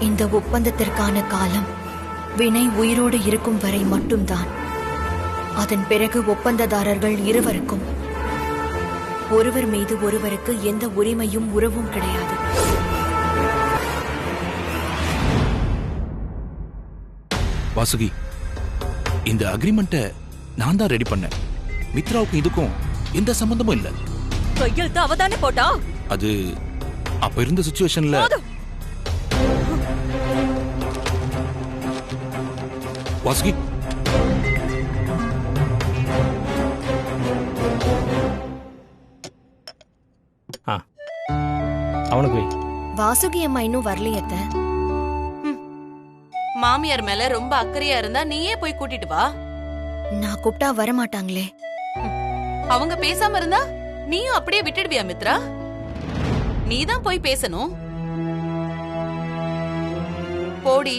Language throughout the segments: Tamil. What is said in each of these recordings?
இந்த ஒப்பந்தத்திற்கான காலம் வினை உயிரோடு இருக்கும் வரை மட்டும்தான். அதன் பிறகு ஒப்பந்ததாரர்கள் இருவருக்கும் ஒருவர் மீது ஒருவருக்கு எந்த உரிமையும் உறவும் கிடையாது. வாசுகி, இந்த அக்ரிமெண்ட்டை நான் தான் ரெடி பண்ணேன். மித்ராவுக்கும் இதுக்கும் எந்த சம்பந்தமும் இல்ல. கையெழுத்து அவதானே போட்டா? அது அப்ப இருந்த சிச்சுவேஷன்ல. வாசுகி, அவனுக்கு வாசுகி அம்மா இன்னும் வரலையத்த. மாமியார் மேல ரொம்ப அக்கறையா இருந்தா நீயே போய் கூட்டிட்டு வா. நான் கூப்பிட்டா வரமாட்டாங்களே. அவங்க பேசாம இருந்தா நீயும் அப்படியே விட்டுடுவியா மித்ரா? நீதான் போய் பேசணும். போடி,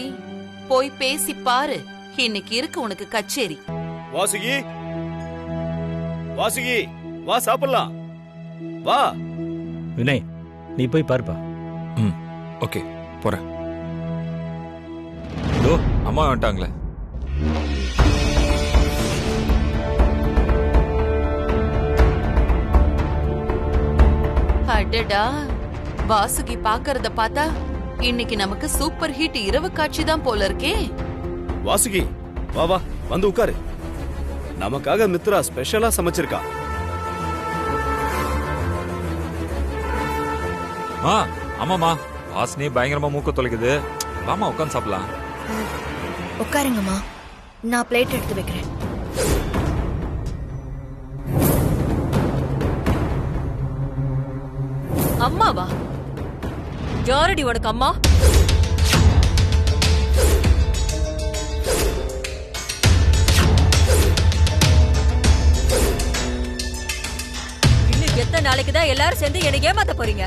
போய் பேசி பாரு. இன்னைக்கு இருக்கு உனக்கு கச்சேரி. வாசுகி, வாசுகி, வா சாப்பிடலாம். வா வினய், நீ போய் பாருப்பா. ஓகே, போறேன். இதோ அம்மா வந்துட்டாங்களே. அடடா, வாசுகி பாக்கறத பார்த்தா இன்னைக்கு நமக்கு சூப்பர் ஹிட் இரவு காட்சி தான் போல இருக்கே. வாசுகி, வா வா, வந்து உட்காரு. நமக்காக மித்ரா ஸ்பெஷலா சமைச்சிருக்கா. ஆமாமா, வாசனே பயங்கரமா மூக்க தொலைக்குது. வாமா உட்காந்து சாப்பிடலாம். உட்காருங்கம்மா, நான் பிளேட் எடுத்து வைக்கிறேன். அம்மாவா? யாரடி உனக்கு அம்மா? இன்னும் எத்தனை நாளைக்கு தான் எல்லாரும் சேர்ந்து என்னை ஏமாத்த போறீங்க?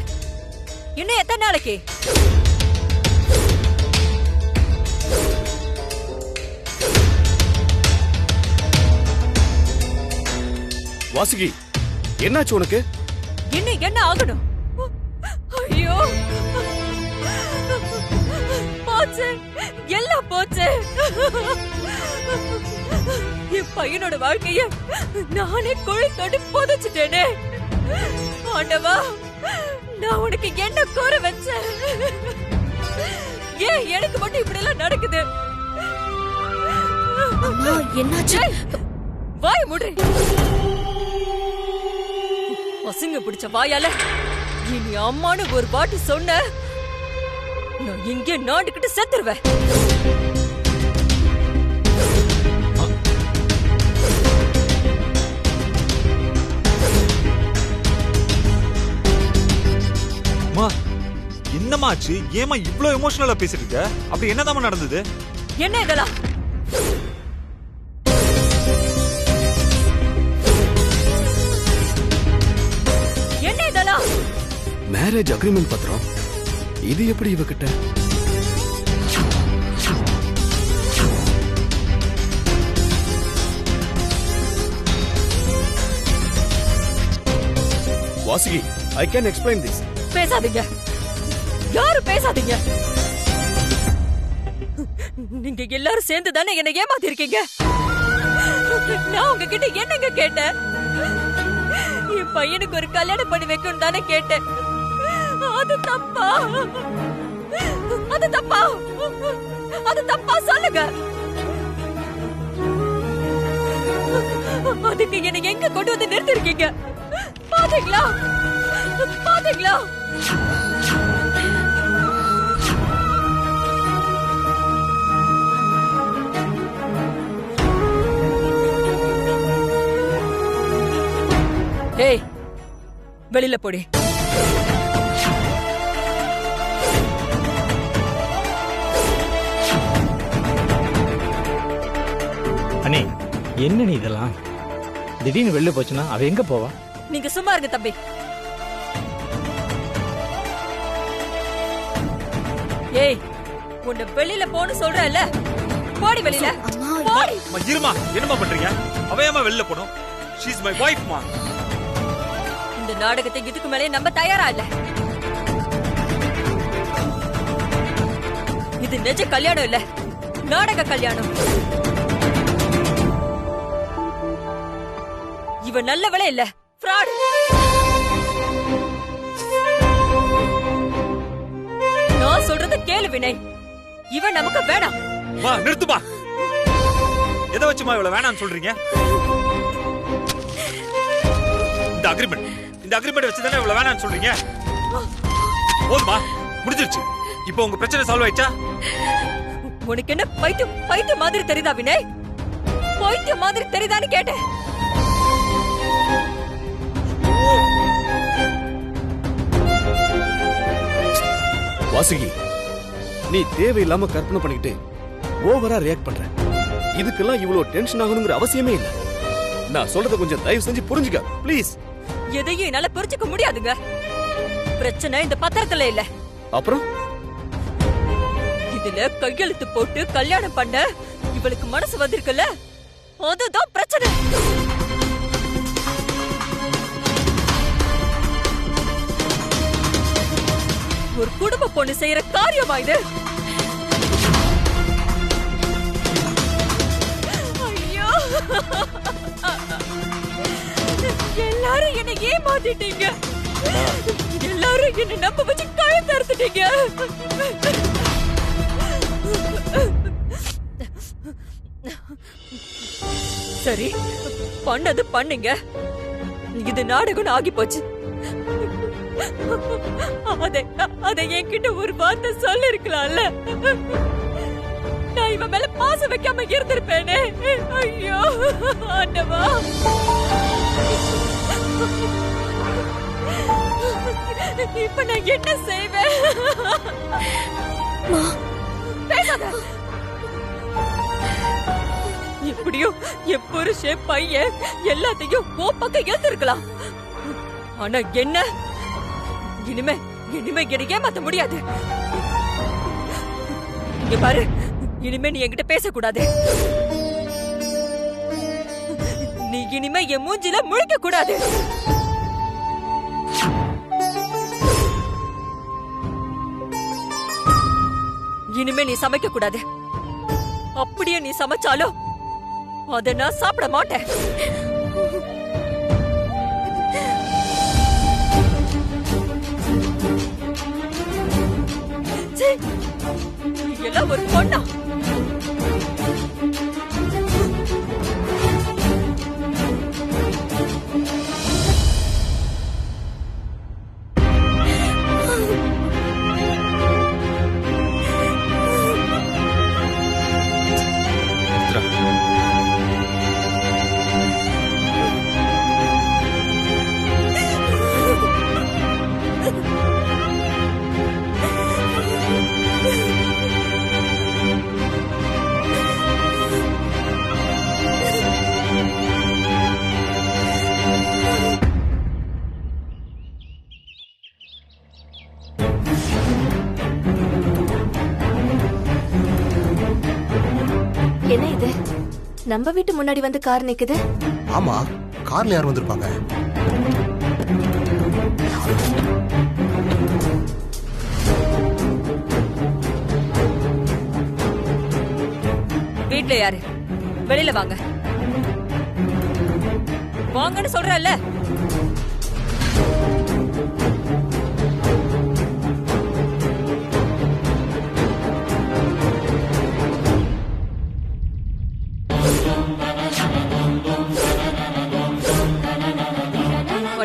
இன்னும் எத்தனை நாளைக்கு? வாசுகி, என்னாச்சு உனக்கு? இன்னும் என்ன ஆகணும்? ஐயோ, போச்சு, எல்லாம் போச்சு. என் பையனோட வாழ்க்கைய நானே குழி தோண்டி புதைச்சிட்டேனே. ஆண்டவா, நான் உனக்கு என்ன கோர வச்சேன்? ஏன் எனக்கு மட்டும் இப்படி எல்லாம் நடக்குது? அம்மா, என்னாச்சு? வாய் மூடு. பசங்க பிடிச்ச வாயால இனி அம்மானு ஒரு வாட்டி சொன்ன, நான் இங்கே நாண்டுகிட்டு செத்துருவேன். அம்மா, என்னமாச்சு? ஏமா இவ்ளோ எமோஷனலா பேசிட்டு இருக்க? அப்படி என்னதாம்மா நடந்தது? என்ன இதெல்லாம்? என்ன இதெல்லாம்? மேரேஜ் அக்ரிமெண்ட் பத்திரம். இது எப்படி இவகிட்ட? Vasuki, I can explain this. பேசாதீங்க, யாரும் பேசாதீங்க. நீங்க எல்லாரும் சேர்ந்து தானே என்ன ஏமாத்தி இருக்கீங்க. நான் உங்ககிட்ட என்னங்க கேட்டேன்? என் பையனுக்கு ஒரு கல்யாணம் பண்ணி வைக்கணும் தானே கேட்டேன். அது தப்பா? அது தப்பா? அது தப்பா சொல்லுங்க. அதுக்கு என்ன எங்க கொண்டு வந்து நிறுத்திருக்கீங்க? பாத்தீங்களா? பாத்தீங்களா? ஏய், வெளியில போடி. அண்ணே, என்ன நீ இதெல்லாம்? திடீர்னு வெளில போச்சுன்னா அவ எங்க போவா? நீங்க சும்மா இருங்க தம்பி. ஏய், உன்னை வெளியில போன்னு சொல்றேன்ல, போடி வெளியில. போடி. இருமா, என்னமா பண்றீங்க? அவ ஏமா வெளில போணும்? She is my wife, ma. இந்த நாடகத்தை இதுக்கு மேலே நம்ம தயாரா இல்ல. இது நிஜ கல்யாணம் இல்ல, நாடக கல்யாணம். இவ நல்லவளே இல்ல, fraud. நான் சொல்றத கேளு வினய், இவன் நமக்கு வேணாம். மா நிறுத்துமா, எதை வச்சுமா இவ்வளவு வேணாம்னு சொல்றீங்க? இந்த அக்ரிமெண்ட் வச்சு தானே இவ்வளவு வேணாம்னு சொல்றீங்க? போதுமா, முடிஞ்சிருச்சு. இப்போ உங்க பிரச்சனை சால்வ் ஆயிடுச்சா? உனக்கு என்ன பைத்தியம் மாதிரி தெரியுதா வினய்? பைத்தியம் மாதிரி தெரியுதான்னு கேட்டேன். வாசுகி, நீ தேவையில்லாம கற்பனை பண்ணிக்கிட்டு ஓவரா ரியாக்ட் பண்ற. இதுக்கெல்லாம் இவ்வளவு டென்ஷன் ஆகணுங்கிற அவசியமே இல்ல. நான் சொல்றத கொஞ்சம் தயவு செஞ்சு புரிஞ்சுக்க ப்ளீஸ். எதையும் என்னால புரிஞ்சுக்க முடியாதுங்க. பிரச்சனை இந்த பத்திரத்துல இல்ல. அப்புறம் இதுல கையெழுத்து போட்டு கல்யாணம் பண்ண இவளுக்கு மனசு வந்திருக்குல்ல, அதுதான் பிரச்சனை. ஒரு குடும்ப பொண்ணு செய்யற காரியமா இது? ஐயோ, எல்லாரும் என்ன ஏமாத்திட்டீங்க. எல்லாரும் என்ன நம்ப வச்சு கழுத்து அறுத்துட்டீங்க. சரி, பண்ணது பண்ணுங்க. இது நாடகம் ஆகி போச்சு. அத என்கிட்ட ஒரு வார்த்தை சொல்ல இருக்கலாம்ல. நான் இவன் மேல பாசம் வைக்காம இருந்திருப்பேனே. ஐயோ ஆண்டவா, இப்ப நான் என்ன செய்வேன்? பேசாத. எப்படியும் என் புருஷன் பையன் எல்லாத்தையும் ஓ பக்கம் ஏத்திருக்கலாம். ஆனா என்ன, இனிமே என்ன ஏமாத்த முடியாது. இங்க பாரு, இனிமே நீ என்கிட்ட பேசக்கூடாது. நீ இனிமே என் மூஞ்சில முழிக்க கூடாது. இனிமே நீ சமைக்க கூடாது. அப்படியே நீ சமைச்சாலும் அத நான் சாப்பிட மாட்டேன். எல்லாம் ஒரு பொண்ணா? என்ன இது? நம்ம வீட்டு முன்னாடி வந்து கார் நிக்குது. ஆமா, கார்ல யார் வந்திருப்பாங்க? வீட்ல யாரு? வெளியில வாங்க. வாங்கன்னு சொல்றல்ல.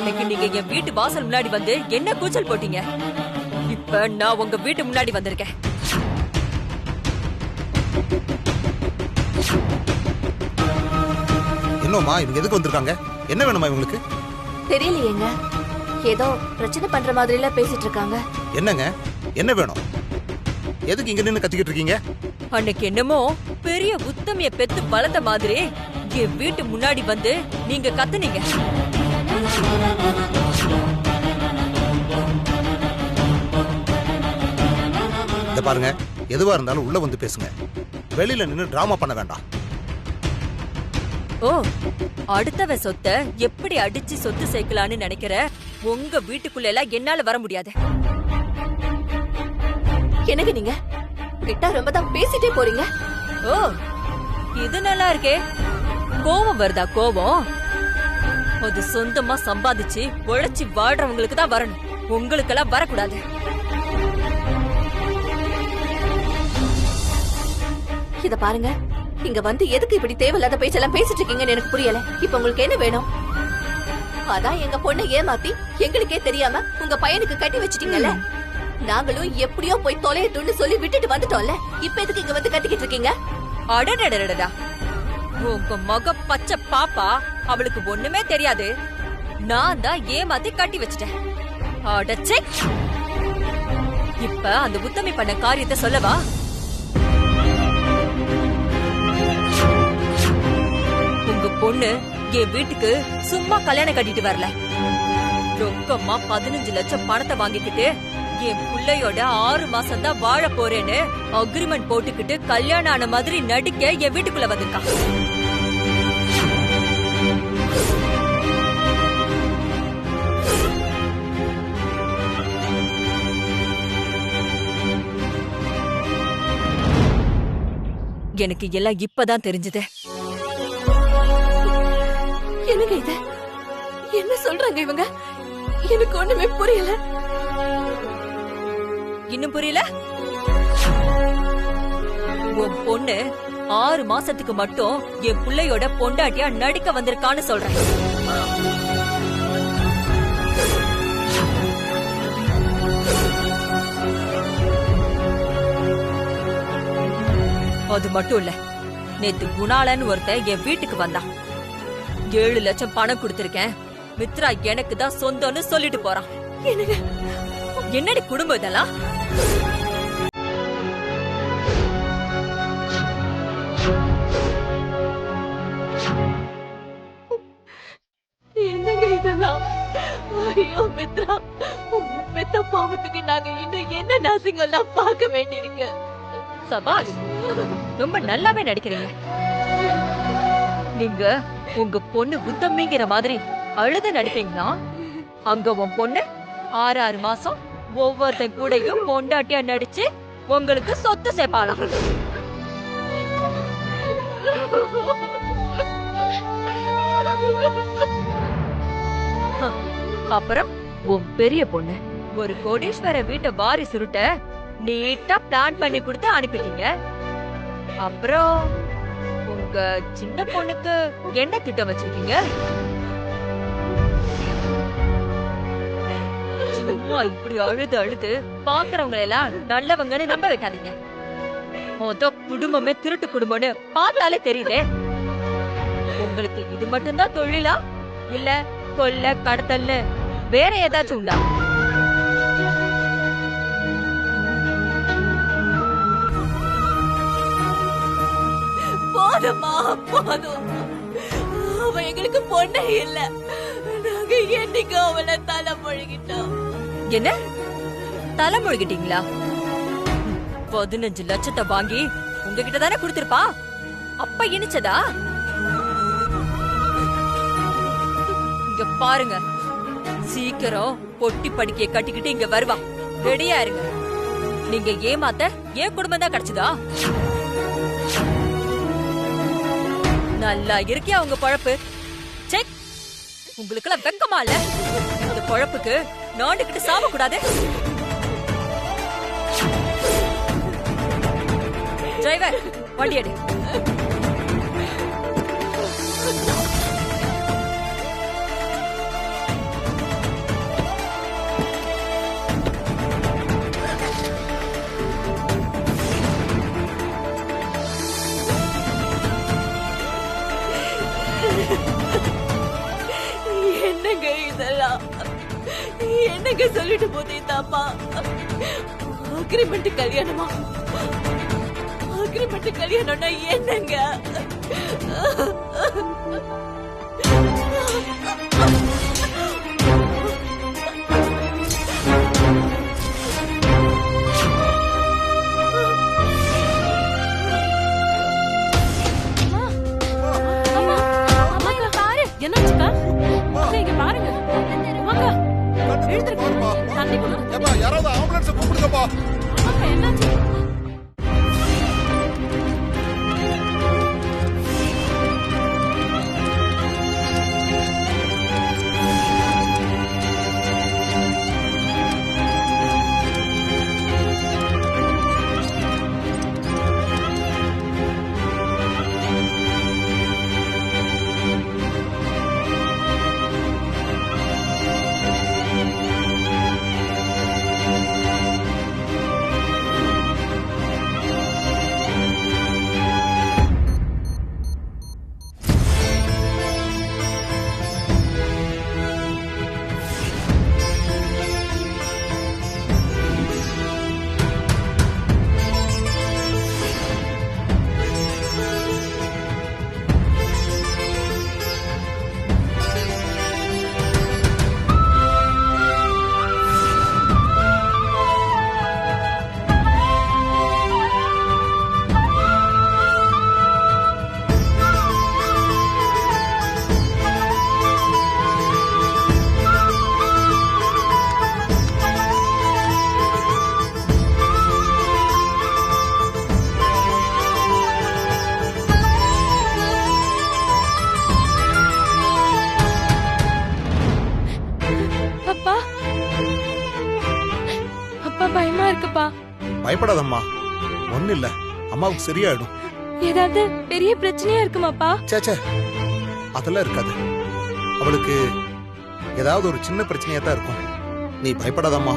அன்னைக்கு நீங்க என் வீட்டு வாசல் முன்னாடி வந்து என்ன கூச்சல் போட்டீங்க. இப்ப நான் உங்க வீட்டு முன்னாடி வந்திருக்கேன். என்னம்மா இவங்க எதுக்கு வந்திருக்காங்க? என்ன வேணுமா இவங்களுக்கு? தெரியலையேங்க, ஏதோ பிரச்சனை பண்ற மாதிரி எல்லாம் பேசிட்டு இருக்காங்க. என்னங்க, என்ன வேணும்? எதுக்கு இங்க நின்னு கத்திக்கிட்டு இருக்கீங்க? அன்னைக்கு என்னமோ பெரிய உத்தமிய பெத்து வளர்த்த மாதிரி என் வீட்டு முன்னாடி வந்து நீங்க கத்துனீங்க. இத பாருங்க, எதுவா இருந்தாலும் உள்ள வந்து பேசுங்க. வெளியில நின்னு டிராமா பண்ண வேண்டாம். ஓ, அடுத்தவ சொத்தை எப்படி அடிச்சு சொத்து சேர்க்கலான்னு நினைக்கிற உங்க வீட்டுக்குள்ள எல்லாம் என்னால வர முடியாது. என்னங்க நீங்க விட்டா ரொம்ப தான் பேசிட்டே போறீங்க. ஓ, இது நல்லா இருக்கே. கோவம் வருதா? கோவம் அது சொந்தமா சம்பாதிச்சு உழைச்சி வாழ்றவங்களுக்கு தான் வரணும், உங்களுக்கெல்லாம் வரக்கூடாது. இத பாருங்க, இங்க வந்து எதுக்கு இப்படி தேவையில்லாத பேச்செல்லாம் பேசிட்டு இருக்கீங்கன்னு எனக்கு புரியல. இப்ப உங்களுக்கு என்ன வேணும்? அதான் எங்க பொண்ணை ஏமாத்தி எங்களுக்கே தெரியாம உங்க பையனுக்கு கட்டி வச்சிட்டீங்கல்ல. நாங்களும் எப்படியோ போய் தொலையட்டும்னு சொல்லி விட்டுட்டு வந்துட்டோம்ல. இப்ப எதுக்கு இங்க வந்து கட்டிக்கிட்டு இருக்கீங்க? அடடடடடா, உங்க மக பச்சை பாப்பா, அவளுக்கு ஒண்ணுமே தெரியாது. நான் தான் ஏமாத்தி கட்டி வச்சிட்டேன். அடச்சே, இப்ப அந்த உத்தமி பண்ண காரியத்தை சொல்லவா? உங்க பொண்ணு என் வீட்டுக்கு சும்மா கல்யாணம் கட்டிட்டு வரல. ரொக்கமா 15 லட்சம் பணத்தை வாங்கிக்கிட்டு என் பிள்ளையோட 6 மாசம் தான் வாழ போறேன்னு அக்ரிமெண்ட் போட்டுக்கிட்டு கல்யாணம் ஆன மாதிரி நடிக்க என் வீட்டுக்குள்ள வந்திருக்கா. எனக்கு எல்லாம் இப்பதான் தெரிஞ்சது. என்னங்க இது? என்ன சொல்றாங்க இவங்க? எனக்கு ஒண்ணுமே புரியல. இன்னும் புரியல? உன் பொண்ணு 6 மாசத்துக்கு மட்டும் என் பிள்ளையோட பொண்டாட்டியா நடிக்க வந்திருக்கான்னு சொல்றேன். அது மட்டும் இல்ல, நேத்து குணாலன்னு ஒருத்தன் என் வீட்டுக்கு வந்தான். 7 லட்சம் பணம் கொடுத்திருக்கேன், மித்ரா எனக்கு தான் சொந்தம்னு சொல்லிட்டு போறான். என்னடி குடும்பம் இதெல்லாம்? என்னங்க இதெல்லாம்? ஐயோ மித்ரா, பெத்த பாவத்துக்கு நாங்க இன்னும் என்ன நாசிங்கெல்லாம் பார்க்க வேண்டியிருக்கு. சபாஷ், ரொம்ப நல்லாவே நடிக்கிறீங்க. நீங்க உங்க பொண்ணு உத்தமிங்கிற மாதிரி அழுத நடிப்பீங்கன்னா, அங்க உன் பொண்ணு 6 மாசம் ஒவ்வொருத்தன் கூடயும் பொண்டாட்டியா நடிச்சு உங்களுக்கு சொத்து சேர்ப்பாளாம். அப்புறம் உன் பெரிய பொண்ணு ஒரு கோடீஸ்வர வீட்டை வாரி சுருட்ட நீட்டா பிளான் பண்ணி கொடுத்து அனுப்பிட்டீங்க. அப்புறம் உங்க சின்ன பொண்ணுக்கு என்ன திட்டம் வச்சிருக்கீங்க? சும்மா இப்படி அழுது அழுது பாக்குறவங்க எல்லாம் நல்லவங்கன்னு நம்ப வைக்காதீங்க. மொத்த குடும்பமே திருட்டு குடும்பம்னு பார்த்தாலே தெரியுதே. உங்களுக்கு இது மட்டும்தான் தொழிலா, இல்ல கொல்ல கடத்தல்னு வேற ஏதாச்சும் உண்டா? போதுமா, போதும். அவ எங்களுக்கு பொண்ணே இல்ல. நாங்க என்னைக்கு அவளை தலை முழுகிட்டோம். என்ன தலை முழுகிட்டீங்களா? 15 லட்சத்தை வாங்கி உங்ககிட்ட தானே கொடுத்திருப்பா. அப்ப இனிச்சதா? இங்க பாருங்க, சீக்கிரம் பொட்டி படுக்கைய கட்டிக்கிட்டு இங்க வருவா. ரெடியா இருங்க. நீங்க ஏமாத்த ஏன் குடும்பம் தான் கிடைச்சதா? நல்லா இருக்கியா உங்க பொழப்பு? செக், உங்களுக்கெல்லாம் வெக்கமா இல்ல? இந்த பொழப்புக்கு நாண்டுகிட்டு சாவக்கூடாது. டிரைவர், வண்டி எடு. என்னங்க இதெல்லாம்? என்னங்க சொல்லிட்டு போதே தாப்பா? அக்ரிமெண்ட் கல்யாணமா? அக்ரிமெண்ட் கல்யாணம்னா என்னங்க? என்னாச்சுக்கா? இங்க பாருங்க. வாங்க. எழுந்திருங்க. தண்ணி குடிங்க. யாராவது ஆம்புலன்ஸ் கூப்பிடுங்கப்பா. என்னாச்சு? தான்ப்பா பயமா இருக்குப்பா. பயப்படாதம்மா, ஒண்ணு இல்ல, அம்மாவுக்கு சரியாயிடும். ஏதாவது பெரிய பிரச்சனையா இருக்குமாப்பா? சேச்சே, அதெல்லாம் இருக்காது. அவளுக்கு ஏதாவது ஒரு சின்ன பிரச்சனையா தான் இருக்கும். நீ பயப்படாதம்மா.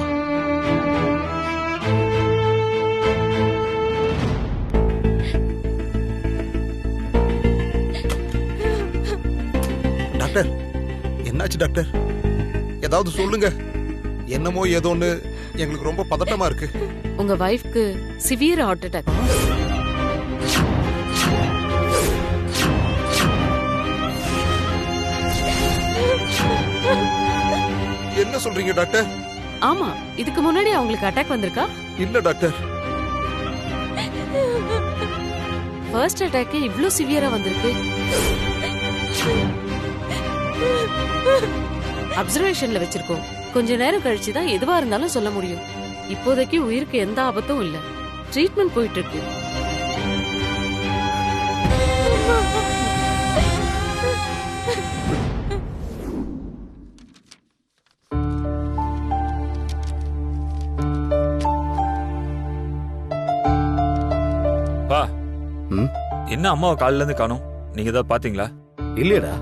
டாக்டர், என்னாச்சு டாக்டர்? ஏதாவது சொல்லுங்க. என்னமோ ஏதோன்னு எங்களுக்கு ரொம்ப பதட்டமா இருக்கு. உங்க வைஃப்க்கு சிவியர் ஹார்ட் அட்டாக். என்ன சொல்றீங்க டாக்டர்? ஆமா, இதுக்கு முன்னாடி அவங்களுக்கு அட்டாக் வந்திருக்கா? இல்ல டாக்டர். ஃபர்ஸ்ட் அட்டாக் இவ்ளோ சிவியரா வந்திருக்கு. அப்சர்வேஷன்ல வச்சிருக்கோம். கொஞ்ச நேரம் கழிச்சு தான் எதுவா இருந்தாலும் சொல்ல முடியும். இப்போதைக்கு உயிருக்கு எந்த ஆபத்தும் இல்ல. ட்ரீட்மெண்ட் போயிட்டு இருக்கு. பா, என்ன அம்மாவை காலையில இருந்து காணோம்? நீங்க ஏதாவது பாத்தீங்களா? இல்லையடா,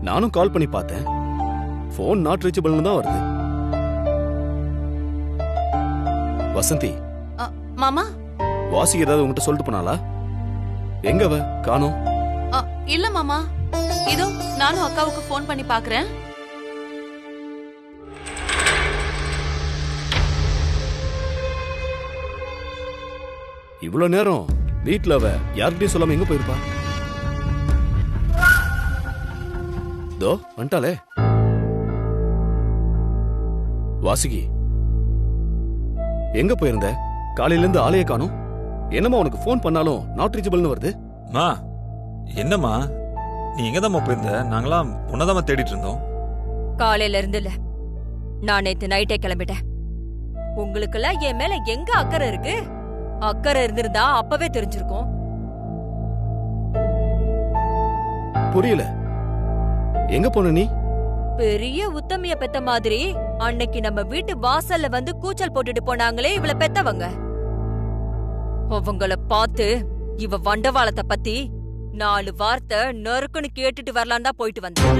நானும் கால் பண்ணி பார்த்தேன். போன் நாட் ரீச்சபிள்னு தான் வருது. வசந்தி, மாமா, வாசி ஏதாவது உங்ககிட்ட சொல்லிட்டு போனாளா? எங்க அவ காணோம்? இல்ல மாமா, இதோ நானும் அக்காவுக்கு போன் பண்ணி பாக்குறேன். இவ்வளவு நேரம் வீட்டுல அவ யார்கிட்டயும் சொல்லாம எங்க போயிருப்பா? தோ வந்துட்டாளே. வாசுகி, எங்க போயிருந்த? காலையில இருந்து ஆளையே காணோம். என்னம்மா உனக்கு போன் பண்ணாலும் நாட் ரீச்சபிள்னு வருது? மா, என்னம்மா நீ எங்கதாம்மா போயிருந்த? நாங்களாம் உன்னதாம்மா தேடிட்டு இருந்தோம். காலையில இருந்து இல்ல, நான் நேத்து நைட்டே கிளம்பிட்டேன். உங்களுக்கெல்லாம் என் மேல எங்க அக்கறை இருக்கு? அக்கறை இருந்திருந்தா அப்பவே தெரிஞ்சிருக்கும். புரியல, எங்க போன நீ? பெரிய உத்தமிய பெத்த மாதிரி அன்னைக்கு நம்ம வீட்டு வாசல்ல வந்து கூச்சல் போட்டுட்டு போனாங்களே இவள பெத்தவங்க. அவங்கள பார்த்து இவ வண்டவாளத்தை பத்தி 4 வார்த்தை நறுக்குன்னு கேட்டுட்டு வரலான் தான் போயிட்டு வந்தேன்.